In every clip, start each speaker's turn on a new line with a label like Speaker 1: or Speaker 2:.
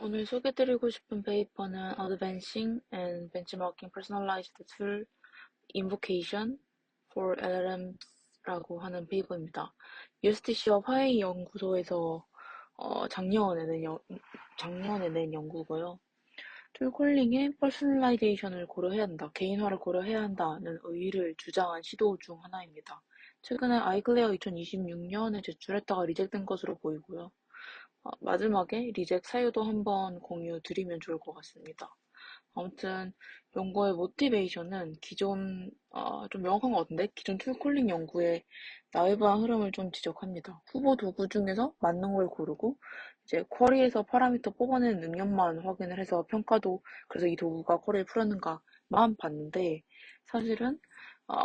Speaker 1: 오늘 소개드리고 싶은 페이퍼는 Advancing and Benchmarking Personalized Tool Invocation for LLMs라고 하는 페이퍼입니다. USDC와 화웨이 연구소에서 작년에 낸 연구고요. 툴콜링의 퍼스널라이제이션을 고려해야 한다, 개인화를 고려해야 한다는 의의를 주장한 시도 중 하나입니다. 최근에 아이클레어 2026년에 제출했다가 리젝된 것으로 보이고요. 마지막에 리젝 사유도 한번 공유 드리면 좋을 것 같습니다. 아무튼 연구의 모티베이션은 좀 명확한 것 같은데 기존 툴콜링 연구의 나이브한 흐름을 좀 지적합니다. 후보 도구 중에서 맞는 걸 고르고 이제 쿼리에서 파라미터 뽑아내는 능력만 확인을 해서 평가도 그래서 이 도구가 쿼리를 풀었는가만 봤는데 사실은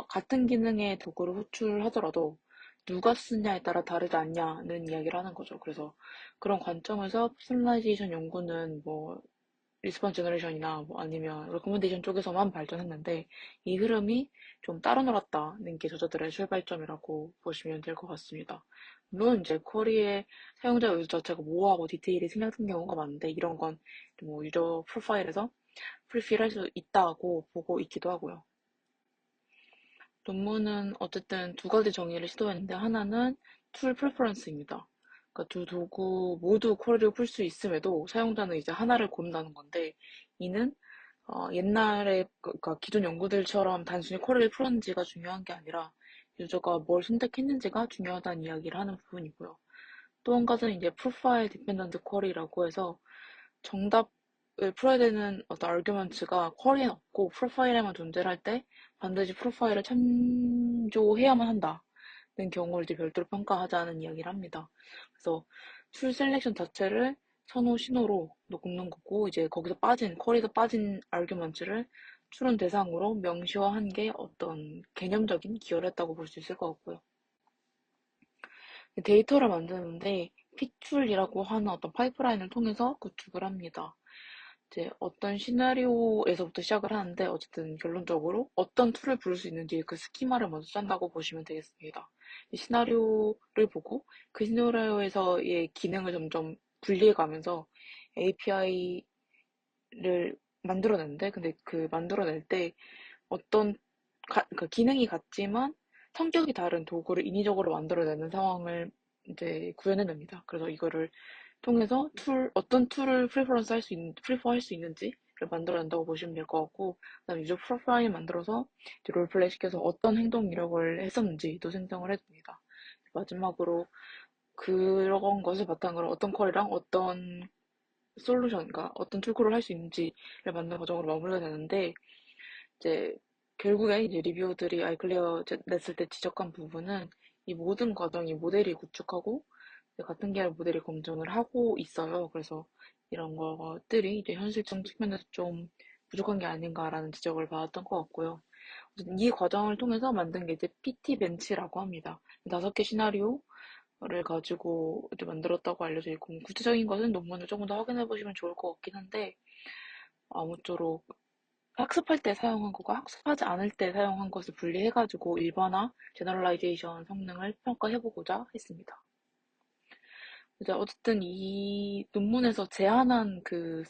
Speaker 1: 같은 기능의 도구를 호출하더라도 누가 쓰냐에 따라 다르지 않냐는 이야기를 하는 거죠. 그래서 그런 관점에서 퍼스널라이제이션 연구는 뭐 리스폰스 제너레이션이나 뭐 아니면 레코멘데이션 쪽에서만 발전했는데 이 흐름이 좀 따로 놀았다는 게 저자들의 출발점이라고 보시면 될 것 같습니다. 물론 이제 쿼리의 사용자 의도 자체가 모호하고 디테일이 생략된 경우가 많은데 이런 건 뭐 유저 프로파일에서 프리필할 수 있다고 보고 있기도 하고요. 논문은 어쨌든 두 가지 정의를 시도했는데 하나는 툴 프레퍼런스입니다. 그러니까 두 도구 모두 쿼리를 풀 수 있음에도 사용자는 이제 하나를 고른다는 건데 이는 옛날에 그러니까 기존 연구들처럼 단순히 쿼리를 풀었는지가 중요한 게 아니라 유저가 뭘 선택했는지가 중요하다는 이야기를 하는 부분이고요. 또 한 가지는 이제 프로파일 디펜던트 쿼리라고 해서 정답을 풀어야 되는 어떤 아규먼트가 쿼리엔 없고 프로파일에만 존재할 때 반드시 프로파일을 참조해야만 한다는 경우를 이제 별도로 평가하자는 이야기를 합니다. 그래서 툴 셀렉션 자체를 선호 신호로 꼽는 거고 이제 거기서 빠진 쿼리에서 빠진 아규먼트를 추론 대상으로 명시화한 게 어떤 개념적인 기여를 했다고 볼 수 있을 것 같고요. 데이터를 만드는데 픽툴이라고 하는 어떤 파이프라인을 통해서 구축을 합니다. 이제 어떤 시나리오에서부터 시작을 하는데 어쨌든 결론적으로 어떤 툴을 부를 수 있는지 그 스키마를 먼저 짠다고 보시면 되겠습니다. 이 시나리오를 보고 그 시나리오에서의 기능을 점점 분리해 가면서 API를 만들어내는데 근데 그 만들어낼 때 어떤 그러니까 기능이 같지만 성격이 다른 도구를 인위적으로 만들어내는 상황을 이제 구현해냅니다. 그래서 이거를 통해서 어떤 툴을 프리퍼 할 수 있는지를 만들어낸다고 보시면 될 것 같고, 그다음에 유저 프로파일 만들어서 이제 롤플레이 시켜서 어떤 행동 이력을 했었는지도 생성을 해줍니다. 마지막으로 그런 것을 바탕으로 어떤 쿼리랑 어떤 솔루션과 어떤 툴코를 할 수 있는지를 만드는 과정으로 마무리가 되는데, 이제 결국에 이제 리뷰어들이 아이클레어 냈을 때 지적한 부분은 이 모든 과정이 모델이 구축하고 같은 계열 모델이 검증을 하고 있어요. 그래서 이런 것들이 이제 현실적 측면에서 좀 부족한 게 아닌가라는 지적을 받았던 것 같고요. 어쨌든 이 과정을 통해서 만든 게 이제 PT 벤치라고 합니다. 5개 시나리오를 가지고 이제 만들었다고 알려져 있고 구체적인 것은 논문을 조금 더 확인해 보시면 좋을 것 같긴 한데 아무쪼록 학습할 때 사용한 것과 학습하지 않을 때 사용한 것을 분리해가지고 일반화, 제너럴라이제이션 성능을 평가해보고자 했습니다. 이제 어쨌든 이 논문에서 제안한 그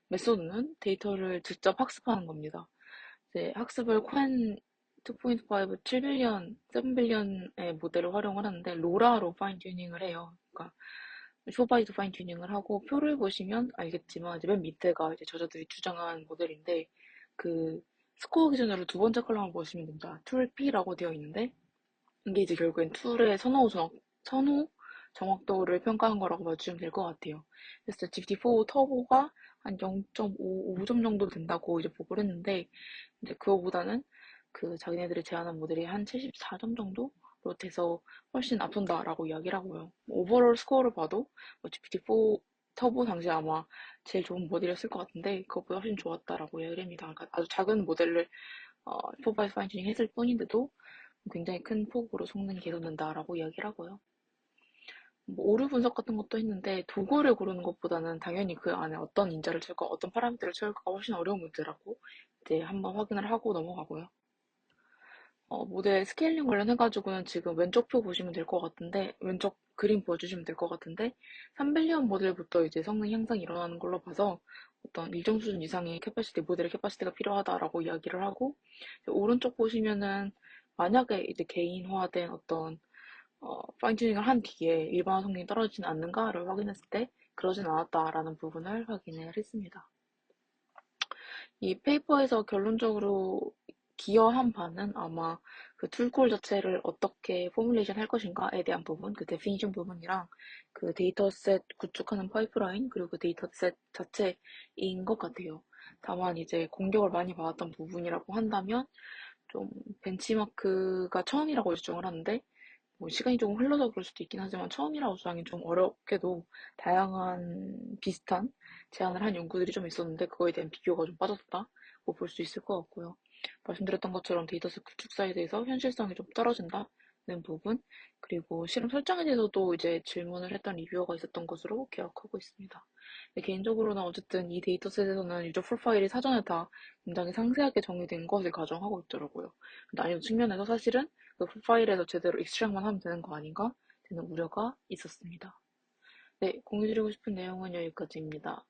Speaker 1: 메소드는 데이터를 직접 학습하는 겁니다. 이제 학습을 퀸 2.5, 7빌리언, 7빌리언의 모델을 활용을 하는데 로라로 파인 튜닝을 해요. 그러니까 쇼바이도 파인 튜닝을 하고 표를 보시면 알겠지만 이제 맨 밑에가 이제 저자들이 주장한 모델인데 그 스코어 기준으로 두 번째 컬럼을 보시면 됩니다. 툴 P라고 되어 있는데 이게 이제 결국엔 툴의 선호 정확도를 평가한 거라고 봐주시면 될 것 같아요. 그래서 GPT-4 터보가 한 0.5점 정도 된다고 이제 보고를 했는데 이제 그거보다는 그 자기네들이 제안한 모델이 한 74점 정도로 돼서 훨씬 앞선다라고 이야기를 하고요. 오버롤 스코어를 봐도 GPT-4 터보 당시 아마 제일 좋은 모델이었을 것 같은데 그것보다 훨씬 좋았다라고 이야기를 합니다. 그러니까 아주 작은 모델을 4바이 파인 튜닝 했을 뿐인데도 굉장히 큰 폭으로 성능이 개선된다라고 이야기를 하고요. 뭐 오류 분석 같은 것도 했는데 도구를 고르는 것보다는 당연히 그 안에 어떤 인자를 채울까 어떤 파라미터를 채울까가 훨씬 어려운 문제라고 이제 한번 확인을 하고 넘어가고요. 모델 스케일링 관련해가지고는 지금 왼쪽 표 보시면 될 것 같은데, 왼쪽 그림 보여주시면 될 것 같은데, 3빌리언 모델부터 이제 성능 향상이 일어나는 걸로 봐서 어떤 일정 수준 이상의 캐파시티, 모델의 캐파시티가 필요하다라고 이야기를 하고, 이제 오른쪽 보시면은 만약에 이제 개인화된 어떤 파인 튜닝을 한 뒤에 일반 성능이 떨어지진 않는가를 확인했을 때 그러진 않았다라는 부분을 확인을 했습니다. 이 페이퍼에서 결론적으로 기여한 바는 아마 그 툴콜 자체를 어떻게 포뮬레이션 할 것인가에 대한 부분, 그 데피니션 부분이랑 그 데이터셋 구축하는 파이프라인, 그리고 그 데이터셋 자체인 것 같아요. 다만 이제 공격을 많이 받았던 부분이라고 한다면 좀 벤치마크가 처음이라고 주장을 하는데 뭐 시간이 조금 흘러서 그럴 수도 있긴 하지만 처음이라고 주장이 좀 어렵게도 다양한 비슷한 제안을 한 연구들이 좀 있었는데 그거에 대한 비교가 좀 빠졌다고 볼 수 있을 것 같고요. 말씀드렸던 것처럼 데이터셋 구축 사이드에서 현실성이 좀 떨어진다는 부분, 그리고 실험 설정에 대해서도 이제 질문을 했던 리뷰어가 있었던 것으로 기억하고 있습니다. 개인적으로는 어쨌든 이 데이터셋에서는 유저 프로파일이 사전에 다 굉장히 상세하게 정의된 것을 가정하고 있더라고요. 난이도 측면에서 사실은 그 프로파일에서 제대로 익스트랙만 하면 되는 거 아닌가? 되는 우려가 있었습니다. 네, 공유드리고 싶은 내용은 여기까지입니다.